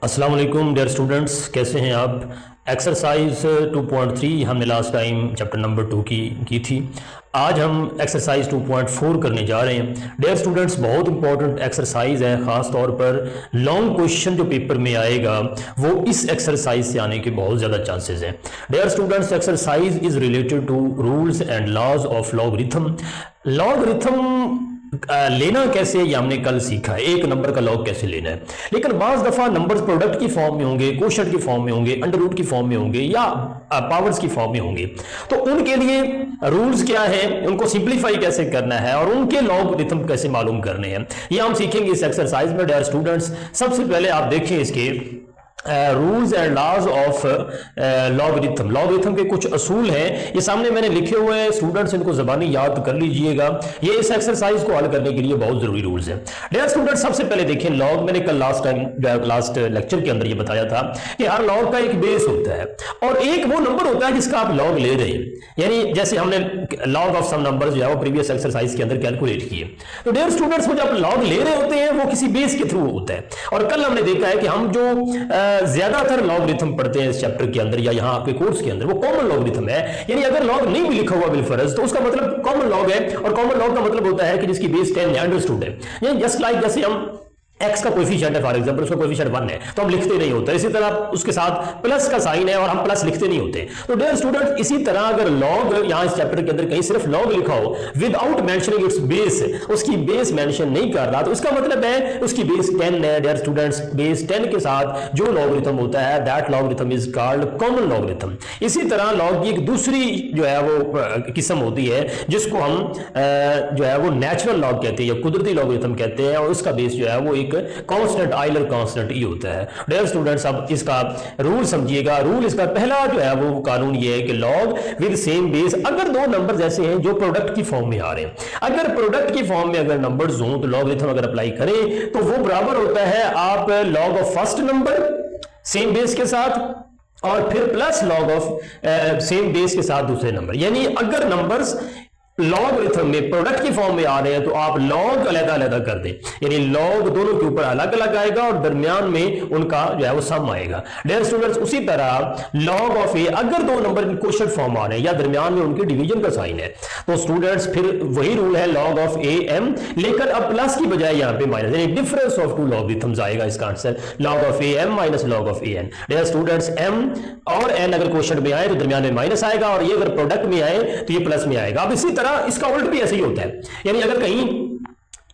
अस्सलाम वालेकुम dear students, कैसे हैं आप। एक्सरसाइज 2.3 हमने लास्ट टाइम चैप्टर नंबर 2 की थी। आज हम एक्सरसाइज 2.4 करने जा रहे हैं। डियर स्टूडेंट्स, बहुत इंपॉर्टेंट एक्सरसाइज है, ख़ास तौर पर लॉन्ग क्वेश्चन जो पेपर में आएगा वो इस एक्सरसाइज से आने के बहुत ज़्यादा चांसेस हैं। Dear students, exercise is related to rules and laws of logarithm. Logarithm लेना कैसे, ये हमने कल सीखा है। एक नंबर का लॉग कैसे लेना है। लेकिन बाज दफा नंबर्स प्रोडक्ट की फॉर्म में होंगे, कोशेंट की फॉर्म में होंगे, अंडर रूट की फॉर्म में होंगे या पावर्स की फॉर्म में होंगे। तो उनके लिए रूल्स क्या है, उनको सिंप्लीफाई कैसे करना है और उनके लॉगरिथम कैसे मालूम करने हैं, ये हम सीखेंगे इस एक्सरसाइज में। डियर स्टूडेंट्स, सबसे पहले आप देखें इसके rules and laws of logarithm. Logarithm के कुछ असूल हैं, ये सामने मैंने लिखे हुए हैं, स्टूडेंट्स इनको ज़बानी याद कर लीजिएगा। ये इस एक्सरसाइज को हल करने के लिए बहुत ज़रूरी रूल्स हैं। डियर स्टूडेंट्स, सबसे पहले देखें लॉग। मैंने कल लास्ट लेक्चर के अंदर ये बताया था कि हर लॉग का एक बेस होता है और एक वो नंबर होता है जिसका आप लॉग ले रहे हैं। यानी जैसे हमने लॉग ऑफ सम नंबर जो है वो प्रीवियस एक्सरसाइज के अंदर कैलकुलेट किए। तो डियर स्टूडेंट्स, वो जब लॉग ले रहे होते हैं वो किसी बेस के थ्रू होता है। और कल हमने देखा है कि हम जो ज्यादातर लॉगरिथम पढ़ते हैं इस चैप्टर के अंदर या यहाँ आपके कोर्स के अंदर, वो कॉमन लॉगरिथम है। यानी अगर लॉग नहीं भी लिखा हुआ बिलफर्ज तो उसका मतलब कॉमन लॉग है। और कॉमन लॉग का मतलब होता है कि जिसकी बेस 10 है, अंडरस्टूड है। यानी जस्ट लाइक जैसे हम एक्स का कोएफिशिएंट है, फॉर एग्जांपल उसका कोएफिशिएंट 1 है तो हम लिखते नहीं होते। इसी तरह उसके साथ प्लस का साइन है और हम प्लस लिखते नहीं होते। तो डियर स्टूडेंट, इसी तरह अगर लॉग यहाँ इस चैप्टर के अंदर कहीं सिर्फ लॉग लिखा हो विदाउट मेंशनिंग इट्स बेस, उसकी बेस मेंशन नहीं कर रहा, तो इसका मतलब है उसकी बेस 10 है। डियर स्टूडेंट्स, बेस 10 के साथ जो लॉगरिथम होता है that logarithm is called common logarithm. इसी तरह लॉग की एक दूसरी जो है वो किस्म होती है जिसको हम जो है वो नेचुरल लॉग कहते हैं या कुदरती लॉगरिथम कहते हैं, और उसका बेस जो है वो एक कांस्टेंट आइलर कांस्टेंट ही होता है। डियर स्टूडेंट्स, अब इसका रूल समझिएगा। रूल इसका पहला जो है वो कानून ये है कि लॉग विद सेम बेस, अगर दो नंबर्स ऐसे हैं जो प्रोडक्ट की फॉर्म में आ रहे हैं, अगर प्रोडक्ट की फॉर्म में अगर नंबर्स हों तो लॉगरिथम अगर अप्लाई करें तो वो बराबर होता है आप log of first number same base के साथ और फिर plus log of same base के साथ दूसरे नंबर। यानी अगर नंबर्स लॉगरिथम में प्रोडक्ट की फॉर्म में आ रहे हैं तो आप लॉग अलग-अलग कर दें, यानी लॉग दोनों के ऊपर अलग-अलग आएगा और दरमियान में उनका जो है वो सम आएगा। डियर स्टूडेंट्स, उसी तरह लॉग ऑफ ए, अगर दो नंबर क्वोशिएंट फॉर्म आ रहे हैं या दरमियान में उनके डिवीजन का साइन है तो स्टूडेंट्स फिर वही रूल है लॉग ऑफ ए एम, लेकिन अब प्लस की बजाय यहाँ पे माइनस, यानी डिफरेंस ऑफ टू लॉगरिथम्स आएगा इसका answer, log of A M minus log of A N. Dear students, M और एन अगर क्वोशिएंट में आए तो दरमियान में माइनस आएगा और ये अगर प्रोडक्ट में आए तो ये प्लस में आएगा। अब इसी इसका उल्ट भी ऐसे ही होता है। यानी अगर कहीं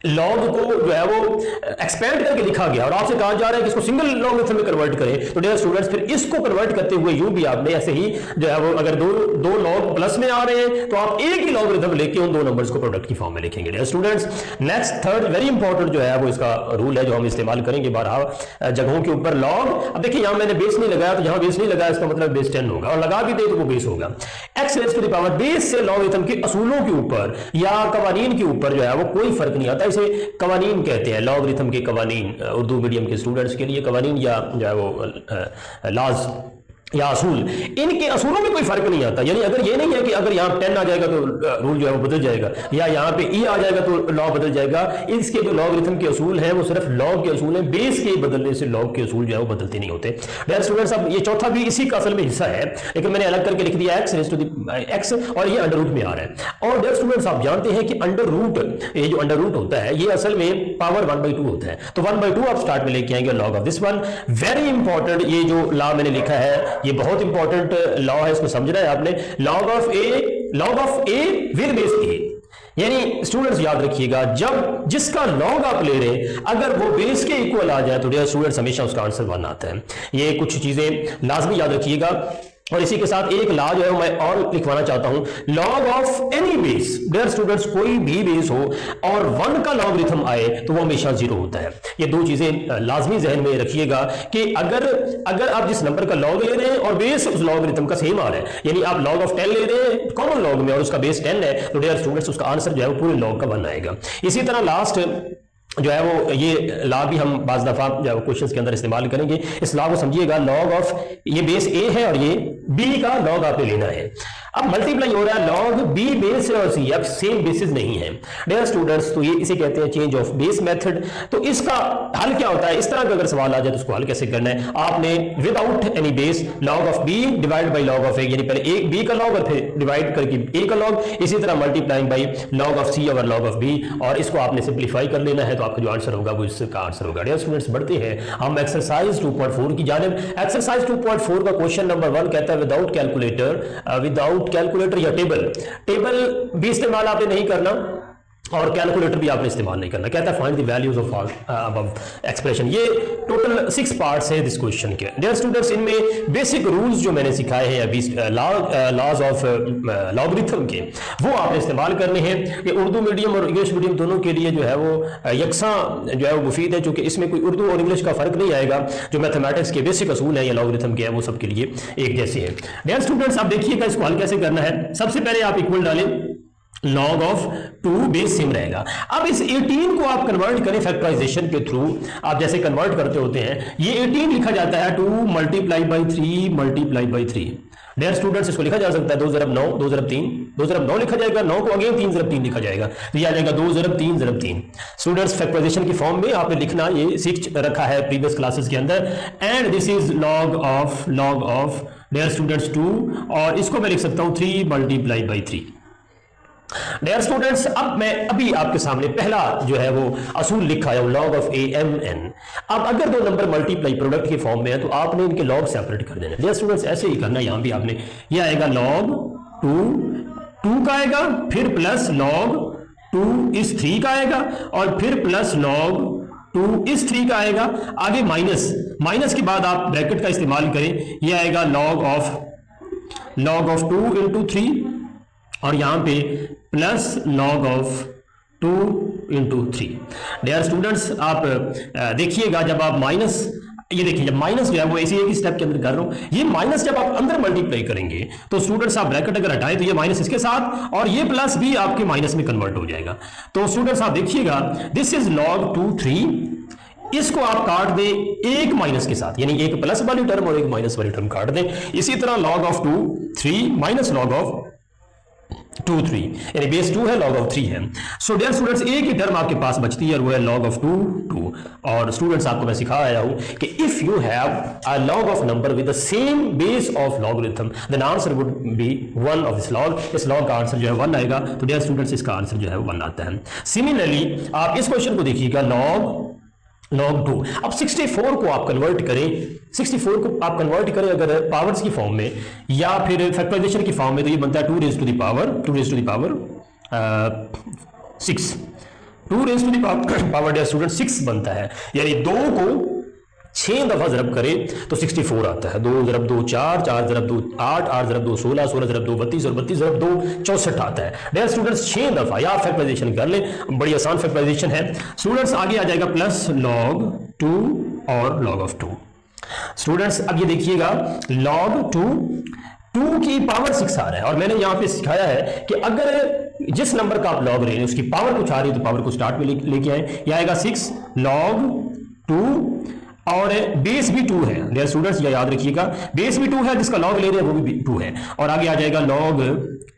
लॉग को जो है वो एक्सपेंड करके लिखा गया और आपसे कहा जा रहा है कि इसको सिंगल लॉगरिथम में कन्वर्ट करें, तो डियर स्टूडेंट्स फिर इसको कन्वर्ट करते हुए यूं भी आपने ऐसे ही जो है वो अगर दो लॉग प्लस में आ रहे हैं तो आप एक ही लॉगरिथम लेके उन दो नंबर्स को प्रोडक्ट की फॉर्म में लिखेंगे। Dear students, next third very important जो है वो इसका रूल है जो हम इस्तेमाल करेंगे 12 जगहों के ऊपर। लॉग, अब देखिए यहां मैंने बेस नहीं लगाया तो जहां बेस नहीं लगाया इसका मतलब बेस 10 होगा, और लगा भी दे तो वो बेस होगा। X raise to the power, base से लॉगरिथम के असूलों के ऊपर या कवानीन के ऊपर जो है वो कोई फर्क नहीं आता। इसे कवानीन कहते हैं, लॉगरिथम के कवानीन। उर्दू मीडियम के स्टूडेंट्स के लिए कवानीन या जो है वो लॉज या असूल, इनके असूलों में कोई फर्क नहीं आता। यानी अगर ये नहीं है कि अगर यहाँ 10 आ जाएगा तो रूल जो है वो बदल जाएगा या यहाँ पे ई आ जाएगा तो लॉ बदल जाएगा। इसके जो लॉगरिथम के असूल हैं वो सिर्फ लॉग के असूल हैं, बेस के बदलने से लॉग के असूल जो है वो बदलते नहीं होते। डियर स्टूडेंट्स, अब ये चौथा भी इसी का असल में हिस्सा है, लेकिन मैंने अलग करके लिख दिया X raise to the X और ये अंडर रूट में आ रहा है। और डियर स्टूडेंट्स, आप जानते हैं कि अंडर रूट, ये जो अंडर रूट होता है ये असल में पावर 1/2 होता है। तो 1/2 आप स्टार्ट में लेके आएंगे log of this one. Very important ये जो लॉ मैंने लिखा है ये बहुत इंपॉर्टेंट लॉ है, इसको समझना है आपने। Log of A with base A, यानी स्टूडेंट्स याद रखिएगा जब जिसका लॉग आप ले रहे हैं अगर वो बेस के इक्वल आ जाए तो डियर स्टूडेंट्स हमेशा उसका आंसर 1 आता है। ये कुछ चीजें लाजमी याद रखिएगा। और इसी के साथ एक लॉ जो है मैं और लिखवाना चाहता हूं, log of any base. Dear students, कोई भी बेस हो और 1 का लॉगरिथम आए तो वो हमेशा 0 होता है। ये दो चीजें लाजमी जहन में रखिएगा कि अगर आप जिस नंबर का लॉग ले रहे हैं और बेस उस लॉगरिथम का सेम आ रहा है, यानी आप लॉग ऑफ 10 ले रहे हैं कॉमन लॉग में और उसका बेस 10 है, तो डियर स्टूडेंट्स उसका आंसर जो है वो पूरे लॉग का 1 आएगा। इसी तरह लास्ट जो है वो ये लॉ भी हम बाज़ दफ़ा जब क्वेश्चंस के अंदर इस्तेमाल करेंगे। इस लॉ को समझिएगा, लॉग ऑफ ये बेस ए है और ये बी का लॉग आपने लेना है। अब मल्टीप्लाई हो रहा है लॉग बी बेस है और सी, अब सेम बेसिस नहीं है डियर स्टूडेंट्स, तो ये इसे कहते हैं चेंज ऑफ बेस मेथड। तो इसका हल क्या होता है, इस तरह का अगर सवाल आ जाए तो उसको हल कैसे करना है, आपने without any base log of B divide by log of A, यानी पहले एक बी का लॉग और फिर डिवाइड करके ए का लॉग, इसी तरह मल्टीप्लाइंग बाई लॉग ऑफ सी और लॉग ऑफ बी, और इसको आपने सिंप्लीफाई कर लेना है, तो आपका जो आंसर होगा वो इसका आंसर होगा। डियर स्टूडेंट्स बढ़ते हैं हम एक्सरसाइज 2.4 की जानिब। एक्सरसाइज 2.4 का क्वेश्चन नंबर 1 कहता है विदाउट कैलकुलेटर या टेबल भी इस्तेमाल आपने नहीं करना और कैलकुलेटर भी आपने इस्तेमाल नहीं करना। कहता है find the values of above expression. ये टोटल 6 पार्ट्स हैं दिस क्वेश्चन के। डियर स्टूडेंट्स, इनमें बेसिक रूल्स जो मैंने सिखाए हैं लॉज ऑफ लॉगरिथम के, वो आपने इस्तेमाल करने हैं। कि उर्दू मीडियम और इंग्लिश मीडियम दोनों के लिए जो है वो यकसा जो है वो मुफीद है, चूंकि इसमें कोई उर्दू और इंग्लिश का फर्क नहीं आएगा। जो मैथमेटिक्स के बेसिक असूल है या लॉगरिथम के हैं वो सबके लिए एक जैसे हैं। डियर स्टूडेंट्स, आप देखिएगा इसको हल कैसे करना है। सबसे पहले आप इक्वल डालें, लॉग ऑफ 2 बेस सेम रहेगा। अब इस 18 को आप कन्वर्ट करें फैक्टराइजेशन के थ्रू, आप जैसे कन्वर्ट करते होते हैं, ये 18 लिखा जाता है 2 मल्टीप्लाई बाई 3। डियर स्टूडेंट्स, इसको लिखा जा सकता है 2 ज़रब 9, 2 ज़रब 3, 2 ज़रब 9 लिखा जाएगा, 9 को अगेन 3 ज़रब 3 लिखा जाएगा, तो ये आ जाएगा 2 ज़रब 3। स्टूडेंट्स, फैक्टराइजेशन की फॉर्म में आपने लिखना ये सीख रखा है प्रीवियस क्लासेस के अंदर। And this is log of dear students 2, और इसको मैं लिख सकता हूं 3 मल्टीप्लाई बाई 3। डियर स्टूडेंट्स, अब मैं अभी आपके सामने पहला जो है वो असूल लिखा है, लॉग ऑफ AMN। अब अगर दो नंबर मल्टीप्लाई प्रोडक्ट की फॉर्म में है तो आपने इनके लॉग सेपरेट कर देना। डियर स्टूडेंट्स, ऐसे ही करना है यहां भी आपने, ये आएगा लॉग 2 का आएगा, फिर प्लस लॉग 2 इस 3 का आएगा, और फिर प्लस लॉग 2 इस 3 का आएगा। आगे माइनस के बाद आप ब्रैकेट का इस्तेमाल करें, ये आएगा लॉग ऑफ 2 इंटू 3, और यहां पे plus log of 2 into 3। Dear students, आप देखिएगा जब आप माइनस, ये देखिए जब माइनस जो है वो ऐसे एक स्टेप के अंदर कर रहा हूं, ये माइनस जब आप अंदर मल्टीप्लाई करेंगे तो स्टूडेंट्स आप ब्रैकेट अगर हटाएं तो ये माइनस इसके साथ और ये प्लस भी आपके माइनस में कन्वर्ट हो जाएगा। तो स्टूडेंट्स आप देखिएगा, दिस इज लॉग 2 3, इसको आप काट दें एक माइनस के साथ, यानी एक प्लस वाली टर्म और एक माइनस वाली टर्म काट दें। इसी तरह log of 2 3 minus log of 2 3, यानी बेस 2 है, लॉग ऑफ 3 है। सो डियर स्टूडेंट्स, एक ही टर्म आपके पास बचती है और वो है लॉग ऑफ 2। और स्टूडेंट्स आपको मैं सिखा आया हूं कि if you have a log of number with the same base of logarithm then answer would be 1 of this log. इस लॉग का आंसर जो है 1 आएगा। तो डियर स्टूडेंट्स, इसका आंसर जो है 1 आता है। सिमिलरली आप इस क्वेश्चन को देखिएगा, लॉग 2। अब 64 को आप कन्वर्ट करें अगर पावर्स की फॉर्म में या फिर फैक्टराइजेशन की फॉर्म में, तो ये बनता है 2 raise to the power 6। 2 raise to the power dear student 6 बनता है, यानी 2 को 6 दफा जरब करें तो 64 आता है। 2 ज़रब 2 4, 4 ज़रब 2 8, 8 ज़रब 2 16, 16 ज़रब 2 32 और 32 ज़रब 2 64 आता है। डियर स्टूडेंट्स, 6 दफा या फैक्टराइजेशन कर लें, बड़ी आसान फैक्टराइजेशन है। स्टूडेंट्स आगे आ जाएगा प्लस लॉग 2 और लॉग ऑफ 2। स्टूडेंट्स अब ये देखिएगा, लॉग 2 की पावर 6 आ रहा है, और मैंने यहां पे सिखाया है कि अगर जिस नंबर का आप लॉग ले रहे हैं उसकी पावर कुछ आ रही है तो पावर को स्टार्ट में लेके आए। यह आएगा 6 लॉग 2, और बेस भी 2 है। डियर स्टूडेंट्स, ये याद रखिएगा, बेस भी 2 है, जिसका लॉग ले रहे हैं वो भी 2 है, और आगे आ जाएगा लॉग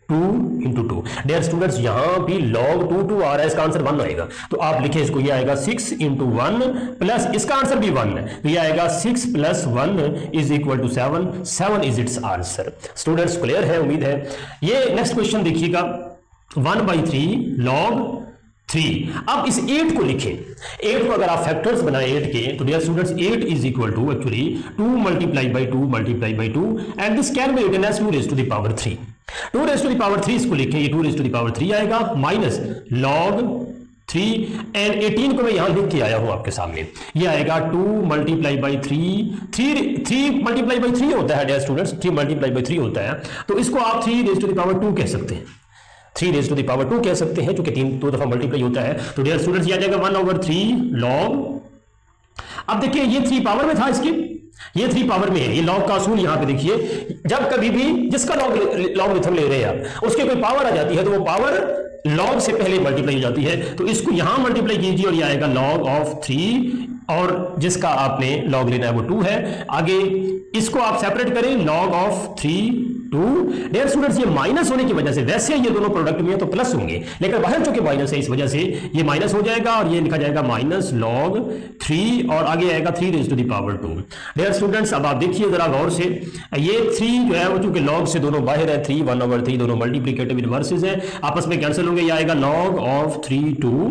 2 इंटू 2। डियर स्टूडेंट्स, यहां भी लॉग 2 आ रहा है, इसका आंसर 1 आएगा, तो आप लिखे इसको, ये आएगा 6 इंटू 1 प्लस इसका आंसर भी 1 है, तो ये आएगा 6 plus 1 is equal to 7 is its answer. Students clear है, उम्मीद है। ये नेक्स्ट क्वेश्चन देखिएगा, 1/3 लॉग 3। अब इस 8 को लिखें, 8 को अगर आप फैक्टर्स बनाएं 8 के, तो dear students 8 is equal to actually 2 multiply by 2 and this can be written as 2 raise to the power 3। 2 raise to the power 3 इसको लिखें, ये 2 रेज़ टू द पावर 3 आएगा, माइनस लॉग 3 एंड 18 को मैं यहां लिख के आया हूं आपके सामने, ये आएगा 2 मल्टीप्लाई बाई 3 मल्टीप्लाई बाई 3 होता है डियर स्टूडेंट्स, 3 मल्टीप्लाई बाई 3 होता है, तो इसको आप 3 रेज़ टू द पावर 2 कह सकते हैं, 3 रेज़ टू द पावर 2 कह सकते हैं, क्योंकि 2 दफा मल्टीप्लाई होता है। तो डियर स्टूडेंट्स, ये आ जाएगा 1/3 लॉग। अब देखिए ये 3 पावर में था, इसकी ये 3 पावर में है। ये लॉग का असूल यहां पे देखिए, जब कभी भी जिसका लॉगरिथम ले रहे हैं आप, उसके कोई पावर आ जाती है तो वो पावर लॉग से पहले मल्टीप्लाई हो जाती है, तो इसको यहां मल्टीप्लाई कीजिए और ये आएगा लॉग ऑफ 3 और जिसका आपने लॉग लेना है वो 2 है। आगे इसको आप सेपरेट करें, लॉग ऑफ 3 2। डियर स्टूडेंट्स ये माइनस होने की वजह से, वैसे ये दोनों प्रोडक्ट में है तो प्लस होंगे, लेकिन बाहर चूंकि माइनस है इस वजह से ये माइनस हो जाएगा और ये लिखा जाएगा माइनस लॉग 3 और आगे आएगा 3 raise to the power 2। Dear students अब आप देखिए जरा गौर से, ये 3 जो है वो चूंकि लॉग से दोनों बाहर है, 3 1/3 दोनों मल्टीप्लिकेटिव इनवर्सेस है, आपस में कैंसिल होंगे, ये आएगा लॉग ऑफ 3 2।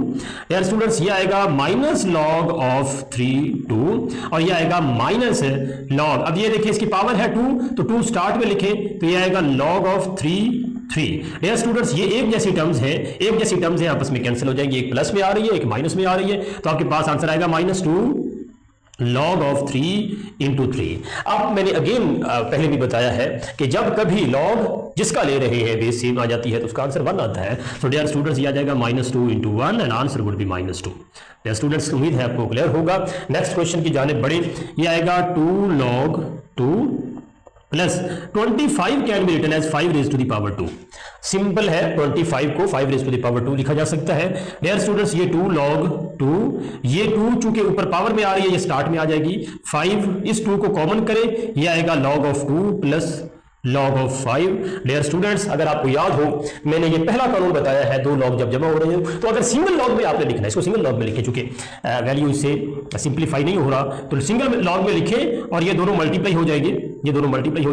डियर स्टूडेंट्स ये आएगा माइनस लॉग ऑफ 3 2 और ये आएगा माइनस लॉग, अब ये देखिए इसकी पावर है 2 तो 2 स्टार्ट में लिखे तो ये आएगा लॉग ऑफ 3 3। डियर स्टूडेंट्स ये एक जैसी टर्म्स है, आपस में कैंसिल हो जाएंगी, एक प्लस में आ रही है एक माइनस में आ रही है, तो आपके पास आंसर आएगा -2 लॉग ऑफ 3 इंटू 3। अब मैंने अगेन पहले भी बताया है कि जब कभी लॉग जिसका ले रहे हैं बेस सेम आ जाती है तो उसका आंसर 1 आता है। तो डियर स्टूडेंट्स ये आ जाएगा -2 into 1 and answer would be -2। Dear students उम्मीद है आपको क्लियर होगा। नेक्स्ट क्वेश्चन की जानिब बढ़े, ये आएगा 2 log 2 plus 25 can be written as 5 raise to the power 2। Simple है, 25 को 5 रेज़ टू द पावर 2 लिखा जा सकता है। डियर स्टूडेंट्स ये 2 log 2, ये 2 चूंकि ऊपर पावर में आ रही है ये स्टार्ट में आ जाएगी, 5 इस 2 को कॉमन करें, ये आएगा log of 2 plus log of 5। Dear students अगर आपको याद हो मैंने ये पहला कानून बताया है, 2 log जब जमा हो रहे हो तो अगर सिंगल log में आपने लिखना है, इसको सिंगल log में लिखे, चूंकि वैल्यू इससे सिंप्लीफाई नहीं हो रहा तो सिंगल log में लिखे और ये दोनों मल्टीप्लाई हो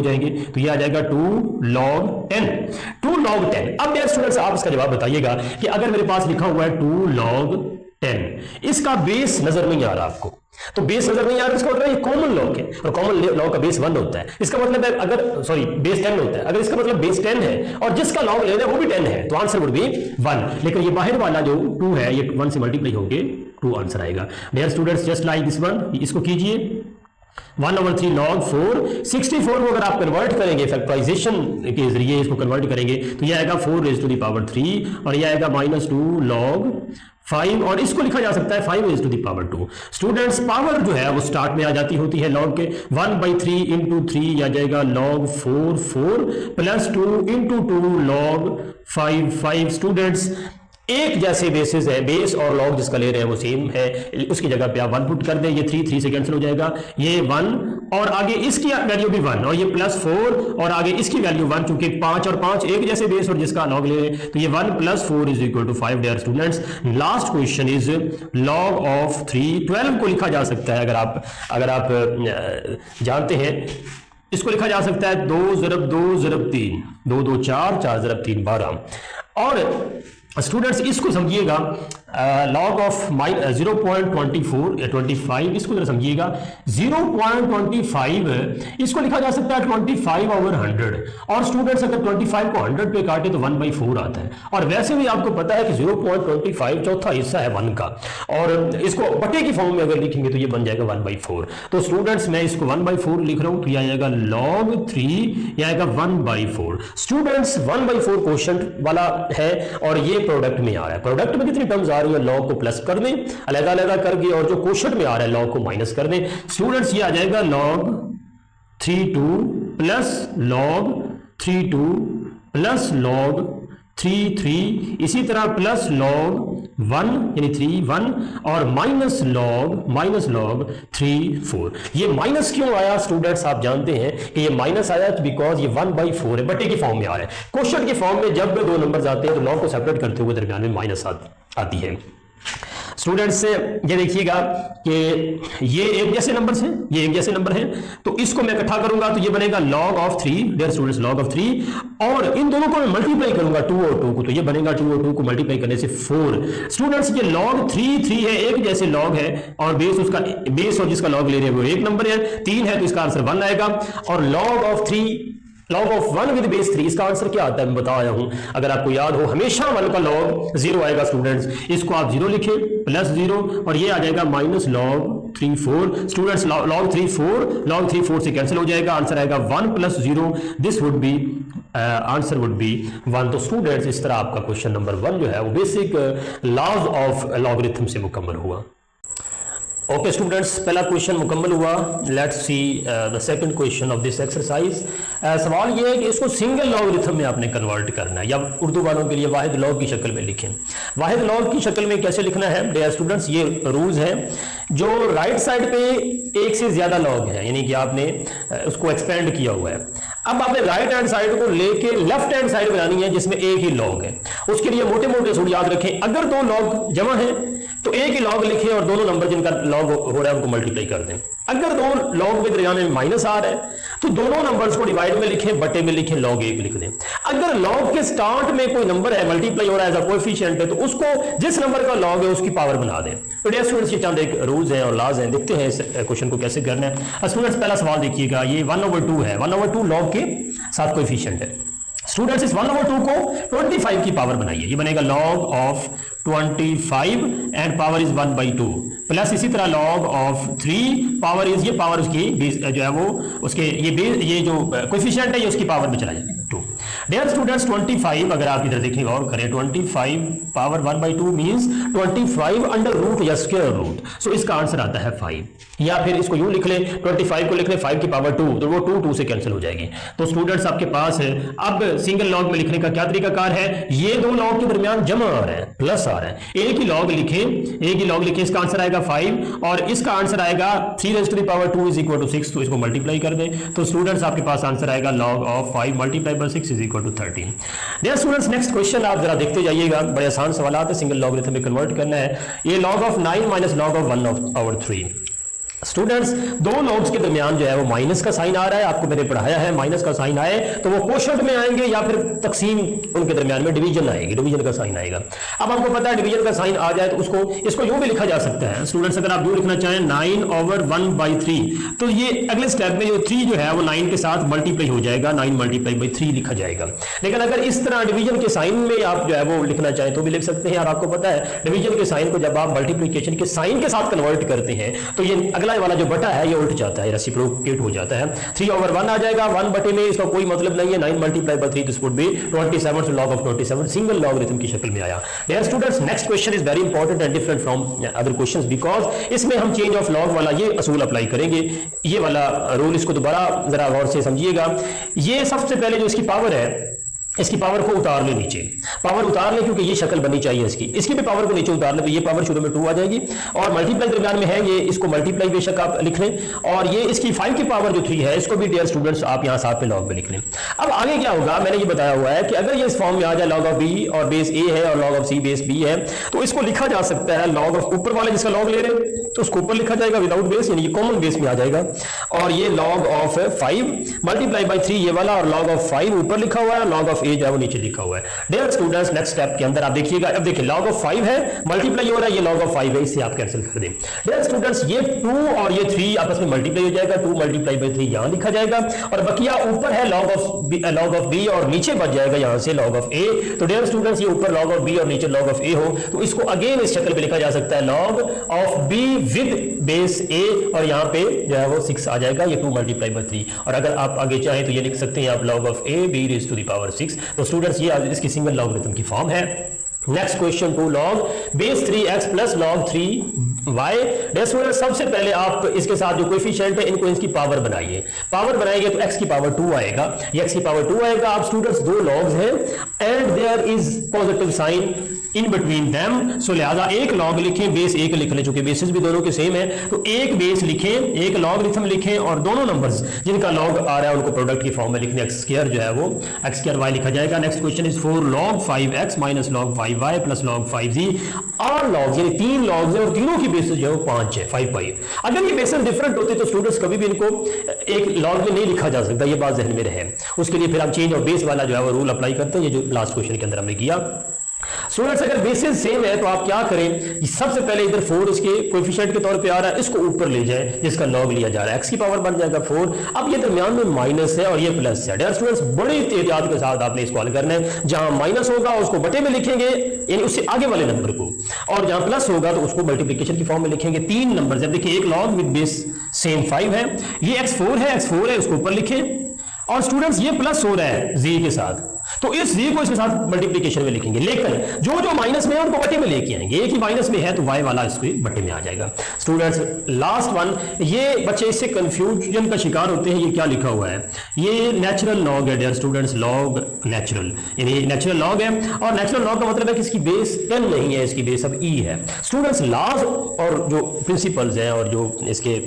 जाएंगे, तो ये आ जाएगा 2 log 10 2 log 10। अब डियर स्टूडेंट्स आप इसका जवाब बताइएगा कि अगर मेरे पास लिखा हुआ है 2 log 10, इसका बेस नजर नहीं आ रहा आपको, तो बेस नजर नहीं आ रहा, इसका मतलब ये कॉमन लॉग है और कॉमन लॉग का बेस 1 होता है, इसका मतलब है अगर बेस 10 होता है, अगर इसका मतलब बेस 10 है और जिसका लॉग लेना है वो भी 10 है तो आंसर वुड बी 1, लेकिन ये बाहर वाला जो 2 है ये 1 से मल्टीप्लाई होंगे 2 आंसर आएगा। Dear students just like this one, इसको कीजिए 1/3 log 4। 64 को अगर आप कन्वर्ट करेंगे फैक्टराइजेशन के जरिए इसको कन्वर्ट करेंगे तो ये आएगा 4 रेज़ टू द पावर 3 और ये आएगा -2 log 5 और इसको लिखा जा सकता है 5 raise to the power 2। Students power जो है वो स्टार्ट में आ जाती होती है लॉग के, 1/3 इंटू 3 आ जाएगा log 4 4 plus 2 into 2 log 5 5। Students एक जैसे बेसिस है, बेस और लॉग जिसका ले रहे हैं वो सेम है, उसकी जगह पे आप 1 पुट कर दें, ये 3 से कैंसिल हो जाएगा, ये 1 और आगे इसकी वैल्यू भी 1 और ये +4 और आगे इसकी वैल्यू 1, चूंकि 5 और 5 एक जैसे बेस और जिसका लॉग ले रहे हैं तो ये 1 + 4 = 5। Dear students last question is log of 3। 12 को लिखा जा सकता है अगर आप जानते हैं, इसको लिखा जा सकता है 2 × 2 × 3 2 2 4 4 × 3 12। और स्टूडेंट्स इसको समझिएगा log ऑफ 0.24 इसको जरा समझिएगा, 0.25 इसको लिखा जा सकता है 25/100 और स्टूडेंट्स अगर 25 को 100 पे काटे तो 1/4 आता है और वैसे भी आपको पता है कि 0.25 चौथा हिस्सा है 1 का और इसको बटे की फॉर्म में अगर लिखेंगे तो ये बन जाएगा 1/4। तो स्टूडेंट्स मैं इसको 1/4 लिख रहा हूं तो ये आएगा log 3, ये आएगा 1/4। स्टूडेंट्स 1/4 क्वोशंट वाला है और ये प्रोडक्ट में आ रहा है, प्रोडक्ट में कितनी टर्म्स आ रही है, log को प्लस कर दें अलग-अलग करके और जो क्वोशंट में आ रहा है log को माइनस कर दें। स्टूडेंट्स ये आ जाएगा log 32 plus log 32 plus log 3 इसी तरह प्लस log 1 यानी 3 1 और माइनस log 3 4। ये माइनस क्यों आया स्टूडेंट्स, आप जानते हैं कि ये माइनस आया बिकॉज ये 1/4 है, बटे की फॉर्म में आ रहा है। क्वेश्चन की फॉर्म में जब दो नंबर्स आते हैं तो log को सेपरेट करते हुए दरमियान में माइनस आती है। स्टूडेंट्स ये देखिएगा कि ये एक जैसे नंबर्स हैं, ये एक जैसे नंबर हैं, तो इसको मैं इकट्ठा करूंगा तो ये बनेगा log of 3। Dear students log of 3 और इन दोनों को मैं मल्टीप्लाई करूंगा 2 और 2 को तो ये बनेगा 2 और 2 को मल्टीप्लाई करने से 4। स्टूडेंट्स ये log 3 है, एक जैसे log है और बेस और जिसका log ले रहे हैं वो एक नंबर है, 3 है तो इसका आंसर 1 आएगा। और log ऑफ 1 विद बेस 3 इसका आंसर क्या आता है मैं बता आया हूं, अगर आपको याद हो हमेशा 1 का log 0 आएगा स्टूडेंट्स, इसको आप 0 लिखें +0 और ये आ जाएगा -log 3 4। स्टूडेंट्स log 3 4 से कैंसिल हो जाएगा, आंसर आएगा 1 + 0, this would B answer would be 1। तो स्टूडेंट्स इस तरह आपका क्वेश्चन नंबर 1 जो है वो बेसिक लॉज ऑफ लॉगरिथम से मुकम्मल हुआ। ओके स्टूडेंट्स, पहला क्वेश्चन मुकम्मल हुआ। Let's see the second question of this exercise. सवाल ये है कि इसको सिंगल लॉगरिथम में आपने कन्वर्ट करना है, या उर्दू वालों के लिए वाहिद लॉग की शक्ल में लिखें। वाहिद लॉग की शक्ल में कैसे लिखना है डियर स्टूडेंट्स, ये रूल्स हैं। जो राइट साइड पे एक से ज्यादा लॉग है, यानी कि आपने उसको एक्सपेंड किया हुआ है, अब आपने राइट हैंड साइड को लेके लेफ्ट हैंड साइड बनानी है जिसमें एक ही लॉग है। उसके लिए मोटे मोटे सूत्र याद रखें। अगर दो लॉग जमा है तो एक ही लॉग लिखें और दोनों नंबर जिनका लॉग हो रहा है उनको मल्टीप्लाई कर दें। अगर दो लॉग के दरमियान में माइनस आ रहा है तो दोनों नंबर्स को डिवाइड में लिखें, बटे में लिखें, लॉग एक लिख दें। अगर लॉग के स्टार्ट में कोई नंबर है मल्टीप्लाई हो रहा है एज अ कोएफिशिएंट है तो उसको जिस नंबर का लॉग है उसकी पावर बना दें। तो डियर स्टूडेंट्स, ये चंद एक रूल्स हैं और लॉज हैं। देखते हैं इस क्वेश्चन को कैसे करना है। स्टूडेंट्स, पहला सवाल देखिएगा, ये 1/2 है। 1/2 लॉग के साथ कोएफिशिएंट है। स्टूडेंट्स, इस 1/2 को 25 की पावर बनाइए। ये बनेगा log of 25 and power is 1/2 plus इसी तरह लॉग ऑफ 3 पावर इज, ये पावर उसकी जो है वो उसके ये जो कोएफिशिएंट है ये उसकी पावर में चला जाएगा 2। डियर स्टूडेंट्स, 25 अगर आप इधर देखें और करें 25 पावर 1/2 मींस 25 अंडर रूट या स्क्वायर रूट। सो इसका आंसर आता है 5। या फिर इसको यूं लिख लें, 25 को लिख लें 5 की पावर 2, तो वो 2 से कैंसिल हो जाएगी। तो स्टूडेंट्स आपके पास है अब सिंगल लॉग में लिखने का क्या तरीकाकार है, ये दो लॉग के दरमियान जमा आ रहा है, प्लस आ रहा है, एक ही लॉग लिखें, इसका आंसर आएगा 5 और इसका आंसर आएगा 3⁻² इज इक्वल टू 6। तो इसको मल्टीप्लाई कर दें तो स्टूडेंट्स आपके पास आंसर आएगा log of 5 multiply by 6 is equal to 13। Dear students, next question आप जरा देखते जाइएगा, बड़े आसान सवाल है, सिंगल लॉगरिथम में कन्वर्ट करना है। ये log of 9 minus log of 1/3। Students, दो लॉग्स के दरमियान जो है वो माइनस का साइन आ रहा है, आपको मैंने पढ़ाया है माइनस का साइन आए तो वो कोशंट में आएंगे या फिर तकसीम उनके दरमियान में डिवीजन आएगी, डिवीजन का साइन आएगा। अब आपको पता है डिवीजन का साइन आ जाए तो इसको यूं भी लिखा जा सकता है। स्टूडेंट्स, अगर आप यूं लिखना चाहें 9/1/3 तो ये अगले स्टेप में जो 3 जो है वो 9 के साथ मल्टीप्लाई हो जाएगा, 9 मल्टीप्लाई बाई 3 लिखा जाएगा। लेकिन अगर इस तरह डिवीजन के साइन में आप जो है वो लिखना चाहें तो भी लिख सकते हैं। और आपको पता है डिवीजन के साइन को जब आप मल्टीप्लिकेशन के साइन के साथ कन्वर्ट करते हैं तो ये अगला वाला जो बटा है ये उल्ट जाता है, रेसिप्रोकेट हो जाता है। 3/1 आ जाएगा, 1 बटे में इसका कोई मतलब नहीं है। 9 multiply by 3 this would be 27, so log of 27 single logarithm की शक्ल में आया। Dear students, next question is very important and different from other questions because इसमें हम चेंज ऑफ लॉग वाला ये असूल अप्लाई करेंगे, ये वाला रूल, इसको दोबारा जरा गौर से समझिएगा। ये सबसे पहले जो इसकी पावर है इसकी पावर को उतार ले नीचे, पावर उतार ले क्योंकि ये शक्ल बननी चाहिए इसकी भी पावर को नीचे उतार ले तो ये पावर शुरू में 2 आ जाएगी और मल्टीप्लाई दरमियान में है ये, इसको मल्टीप्लाई बेशक आप लिख लें और ये इसकी 5 की पावर जो 3 है इसको भी डियर स्टूडेंट्स आप यहाँ साथ में लॉग में लिख लें। अब आगे क्या होगा, मैंने ये बताया हुआ है कि अगर ये इस फॉर्म में आ जाए लॉग ऑफ बी और बेस ए है और log of C base B है तो इसको लिखा जा सकता है लॉग ऑफ ऊपर वाले जिसका लॉग ले रहे हैं तो उसको ऊपर लिखा जाएगा विदाउट बेस, यानी ये कॉमन बेस में आ जाएगा और ये लॉग ऑफ 5 मल्टीप्लाई बाई 3 ये वाला और लॉग ऑफ 5 ऊपर लिखा हुआ है, लॉग ऑफ ए जो है वो नीचे लिखा हुआ है। डियर स्टूडेंट्स, नेक्स्ट स्टेप के अंदर आप देखिएगा, अब देखिए लॉग ऑफ 5 है मल्टीप्लाई हो रहा है, ये लॉग ऑफ 5 है, इससे आप कैंसिल कर दें। डियर स्टूडेंट्स, ये 2 और ये 3 आपस में मल्टीप्लाई हो जाएगा, 2 मल्टीप्लाई बाई 3 यहां लिखा जाएगा और बकिया ऊपर है लॉग ऑफ बी और नीचे बच जाएगा यहां से लॉग ऑफ ए। तो डियर स्टूडेंट्स, ये ऊपर लॉग ऑफ बी और नीचे लॉग ऑफ ए हो तो इसको अगेन इस शक्ल पे लिखा जा सकता है log of B with base A और यहां पे जो है वो 6 आ जाएगा, ये 2 मल्टीप्लाई बाई 3 और अगर आप आगे चाहें तो ये लिख सकते हैं आप log of A B raise to the power 6। तो स्टूडेंट्स, ये इसकी सिंगल लॉगरिथम की फॉर्म है। Next question 2 log base 3x plus log 3y। सबसे पहले आप इसके साथ जो कोएफिशिएंट है इनको इसकी पावर बनाइए, पावर बनाएंगे तो x की पावर 2 आएगा, ये x की पावर 2 आएगा। आप स्टूडेंट्स 2 लॉग्स हैं and there is positive sign in between them, so लिहाजा एक लॉग लिखें, बेस 1 लिख लें, चूंकि बेसिस भी दोनों के सेम है तो एक बेस लिखें, एक लॉगरिथम लिखें और दोनों नंबर्स जिनका लॉग आ रहा है उनको प्रोडक्ट की फॉर्म में लिखने, x स्क्वायर जो है वो x स्क्वायर y लिखा जाएगा। Next question is 4 log 5x minus log 5y plus log 5z। All logs यानी 3 लॉग्स हैं और तीनों की बेसिस जो है वो 5 है, 5 पाई। अगर ये बेसिस डिफरेंट होते तो स्टूडेंट्स कभी भी इनको एक लॉग में नहीं लिखा जा सकता, ये बात ज़हन में रहे। उसके लिए फिर हम चेंज ऑफ बेस वाला जो है वो रूल अप्लाई करते हैं, ये जो लास्ट क्वेश्चन के अंदर हमने किया। स्टूडेंट्स, अगर बेसिस सेम है तो आप क्या करें, सबसे पहले इधर 4 इसके कोएफिशिएंट के तौर पे आ रहा है, इसको ऊपर ले जाएं जिसका लॉग लिया जा रहा है, x की पावर बन जाएगा 4। अब ये दरमियान में माइनस है और ये प्लस है। डियर स्टूडेंट्स, बड़ी एहतियात के साथ आपने इसको हल करना है, जहां माइनस होगा उसको बटे में लिखेंगे यानी उससे आगे वाले नंबर को, और जहां प्लस होगा तो उसको मल्टीप्लिकेशन की फॉर्म में लिखेंगे। 3 नंबर, जब देखिए एक लॉग विद बेस सेम 5 है, ये x4 है, उसको ऊपर लिखें और स्टूडेंट्स ये प्लस हो रहा है z के साथ तो इस जी को इसके साथ मल्टीप्लीकेशन में लिखेंगे, लेकिन जो जो माइनस में है उनको बटे में लेके आएंगे। एक ही माइनस में है तो y वाला इसके बटे में आ जाएगा। स्टूडेंट्स लास्ट वन, ये बच्चे इससे कंफ्यूजन का शिकार होते हैं। ये क्या लिखा हुआ है, ये नेचुरल लॉग है डियर स्टूडेंट्स, लॉग नेचुरल, यानी नेचुरल लॉग है। और नेचुरल लॉग का मतलब है कि इसकी बेस 10 नहीं है, इसकी बेस अब e है। स्टूडेंट्स लॉज और जो प्रिंसिपल्स हैं और जो इसके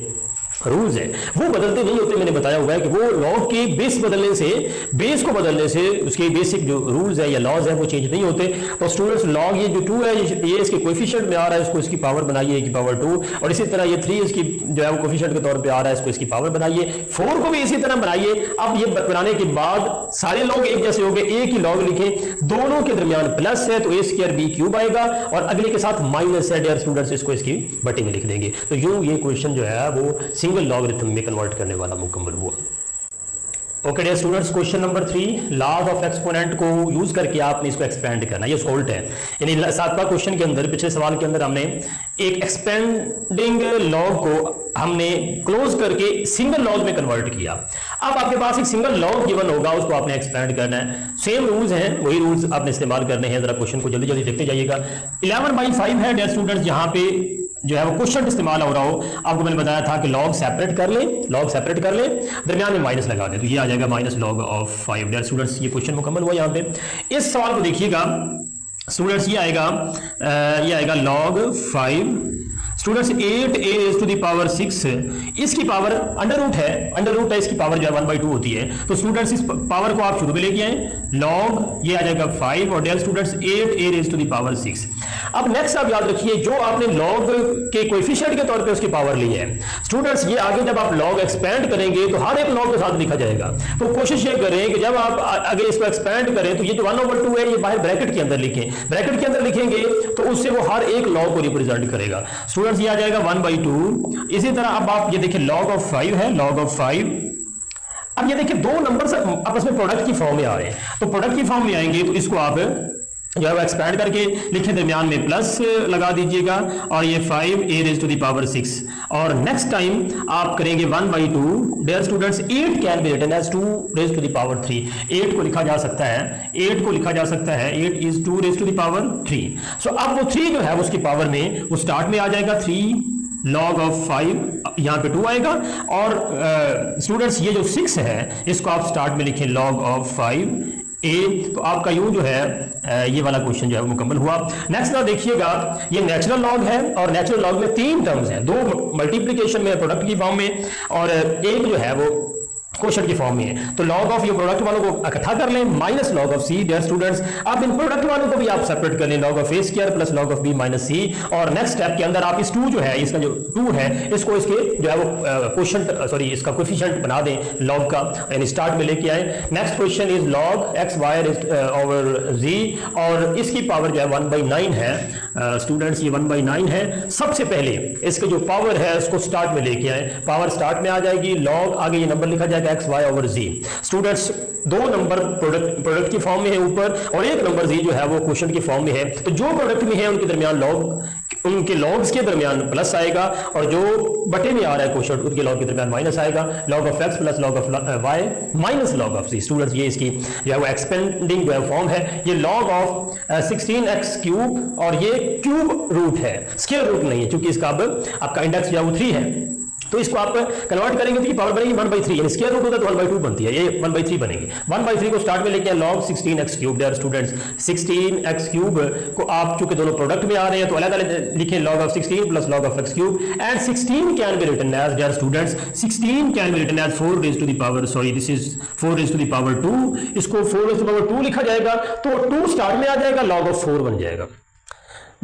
रूल्स है वो बदलते नहीं होते। मैंने बताया हुआ है कि वो लॉग के बेस बदलने से, बेस को बदलने से उसके बेसिक जो रूल्स है या लॉज है वो चेंज नहीं होते। तो स्टूडेंट्स लॉग ये जो 2 है ये इसके कोएफिशिएंट में आ रहा है, इसको इसकी पावर बनाइए a की पावर 2, और इसी तरह ये 3 इसकी जो है वो कोएफिशिएंट के तौर पे आ रहा है, इसको इसकी पावर बनाइए। 4 को भी इसी तरह बनाइए। अब ये बनाने के बाद सारे लॉग एक जैसे हो गए, a की लॉग लिखें, दोनों के दरमियान प्लस है तो a स्क्वायर b क्यूब आएगा, और अगले के साथ माइनस है डियर स्टूडेंट्स, इसको इसकी बटे में लिख देंगे। तो यूं ये क्वेश्चन जो है वो सिंगल लॉगरिथम में कन्वर्ट करने वाला मुकम्मल हुआ। Okay dear students, question number 3, laws of exponent को यूज करके आपने इसको एक्सपेंड करना। ये सोल्ट है, यानी 7वां क्वेश्चन के अंदर, पिछले सवाल के अंदर हमने एक एक्सपेंडिंग लॉग को हमने क्लोज करके सिंगल लॉग में कन्वर्ट किया। अब आपके पास एक सिंगल लॉग गिवन होगा, उसको आपने एक्सपेंड करना है। सेम रूल्स हैं, वही रूल्स आपने इस्तेमाल करने हैं। जरा क्वेश्चन को जल्दी जल्दी देखते जाइएगा। 11/5 है डियर स्टूडेंट्स, यहाँ पे जो है वो क्वेश्चन इस्तेमाल हो रहा हो। आपको मैंने बताया था कि लॉग सेपरेट कर लें, लॉग सेपरेट कर लें, दरमियान में माइनस लगा दें, तो ये आ जाएगा minus log of 5। Dear students ये क्वेश्चन मुकम्मल हुआ। यहाँ पे इस सवाल को देखिएगा स्टूडेंट्स, ये आएगा log 5 students 8a raised to the power 6, इसकी पावर अंडर रूट है, इसकी पावर जो है 1/2 होती है। तो स्टूडेंट्स इस पावर को आप शुरू में लेके आए, लॉग ये आ जाएगा 5 और dear students 8a raised to the power 6। अब नेक्स्ट आप याद रखिए, जो आपने लॉग के कोएफिशिएंट के तौर पे उसकी पावर ली है स्टूडेंट्स, ये आगे जब आप लॉग एक्सपेंड करेंगे तो हर एक लॉग के साथ लिखा जाएगा। तो कोशिश ये करें कि जब आप अगर इसको एक्सपेंड करें तो ये जो 1/2 है ये बाहर ब्रैकेट के अंदर लिखें, ब्रैकेट के अंदर लिखेंगे तो उससे वो हर एक लॉग को रिप्रेजेंट करेगा। स्टूडेंट्स ये आ जाएगा 1/2। इसी तरह अब आप ये देखिए लॉग ऑफ 5 है, लॉग ऑफ 5। अब ये देखिए दो नंबर आपस में प्रोडक्ट की फॉर्म में आ रहे हैं, तो प्रोडक्ट की फॉर्म में आएंगे तो इसको आप जो है वो एक्सपेंड करके लिखे, दरमियान में प्लस लगा दीजिएगा, और ये 5a raised to the power 6। और नेक्स्ट टाइम आप करेंगे 1/2। Dear students 8 can be written as 2 raised to the power 3। 8 को लिखा जा सकता है, 8 को लिखा जा सकता है, 8 is 2 raised to the power 3। सो अब वो 3 जो है उसकी पावर में वो स्टार्ट में आ जाएगा 3 लॉग ऑफ 5, यहाँ पे 2 आएगा। और स्टूडेंट्स ये जो 6 है इसको आप स्टार्ट में लिखें लॉग ऑफ 5a। तो आपका यूं जो है ये वाला क्वेश्चन जो है मुकम्मल हुआ। नेक्स्ट ना देखिएगा, ये नेचुरल लॉग है और नेचुरल लॉग में 3 टर्म्स हैं, 2 मल्टीप्लिकेशन में प्रोडक्ट की फॉर्म में और एक जो है वो क्वेश्चन की फॉर्म में है। तो लॉग ऑफ ये प्रोडक्ट वालों को इकट्ठा कर लें, minus log of C. Dear students अब इन प्रोडक्ट वालों को भी आप सेपरेट कर लें, log of A square plus log of B minus C. और नेक्स्ट स्टेप के अंदर आप इस 2 जो है, इसका जो 2 है इसको इसके जो है वो क्वेश्चन इसका कोएफिशिएंट बना दें लॉग का, यानी स्टार्ट में लेके आए। Next question is log X Y over G, और इसकी पावर जो है 1/9 है। स्टूडेंट्स ये 1/9 है। सबसे पहले इसके जो पावर है उसको स्टार्ट में लेके आए, पावर स्टार्ट में आ जाएगी, लॉग आगे ये नंबर लिखा जाएगा एक्स वाई ओवर जी। स्टूडेंट्स 2 नंबर प्रोडक्ट की फॉर्म में है ऊपर, और 1 नंबर जी जो है वो क्वेश्चन की फॉर्म में है। तो जो प्रोडक्ट में है उनके दरमियान लॉग, उनके लॉग्स के दरमियान प्लस आएगा, और जो बटे में आ रहा है क्वेश्चन उनके लॉग के दरमियान माइनस आएगा। Log of X plus log of Y minus log of C. Students ये इसकी जो है वो एक्सपेंडिंग जो है फॉर्म है। ये लॉग ऑफ 16x क्यूब, और ये क्यूब रूट है, स्क्वायर रूट नहीं है, क्योंकि इसका अब आपका इंडेक्स जो है वो 3 है। तो इसको आप कन्वर्ट करेंगे तो पावर बनेगी 1/3, यानी स्क्वायर रूट होता है तो 1/2 बनती है, ये 1/3 बनेगी। 1/3 को स्टार्ट में लेके आए log 16x cube. Dear students 16x cube को आप चूंकि दोनों प्रोडक्ट में आ रहे हैं तो अलग अलग लिखें, log of 16 plus log of x cube. And 16 can be written as, dear students 16 can be written as 4 raised to the power, sorry this is 4 raised to the power 2। इसको 4 raised to the power 2 लिखा जाएगा, तो 2 start में आ जाएगा, log of 4 बन जाएगा।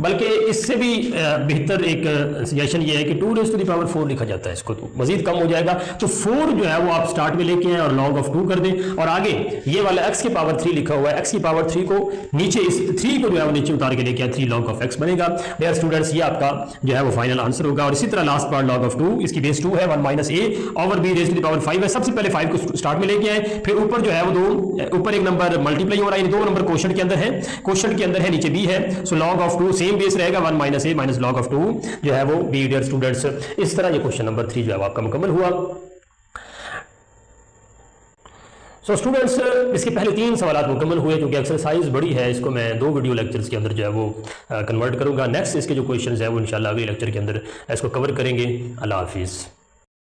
बल्कि इससे भी बेहतर एक सजेशन ये है कि 2 raised to the power 4 लिखा जाता है, इसको तो मजीद कम हो जाएगा। तो 4 जो है वो आप स्टार्ट में लेके आए और log of 2 कर दें, और आगे ये वाला x की पावर 3 लिखा हुआ है, x की पावर 3 को नीचे, इस 3 को जो है वो नीचे उतार के लेके आए, 3 log of x बनेगा। डियर स्टूडेंट्स ये आपका जो है वो फाइनल आंसर होगा। और इसी तरह लास्ट पार्ट log of 2, इसकी बेस 2 है, 1 minus a over b raised to the power 5 है। सबसे पहले 5 को स्टार्ट में लेके आए, फिर ऊपर जो है वो 2, ऊपर एक नंबर मल्टीप्लाई हो रहा है, 2 नंबर क्वेश्चन के अंदर है, क्वेश्चन के अंदर है, नीचे b है। सो log of 2 सेम बेस रहेगा, 1 minus a minus log of 2 जो है वो b। डियर स्टूडेंट्स इस तरह ये क्वेश्चन नंबर 3 जो है आपका मुकम्मल हुआ। सो स्टूडेंट्स, इसके पहले 3 सवाल मुकम्मल हुए, क्योंकि एक्सरसाइज बड़ी है, इसको मैं 2 वीडियो लेक्चर्स के अंदर जो है वो कन्वर्ट करूँगा। नेक्स्ट इसके जो क्वेश्चन है वो इंशाल्लाह अगले लेक्चर के अंदर इसको कवर करेंगे। अल्लाह हाफिज़।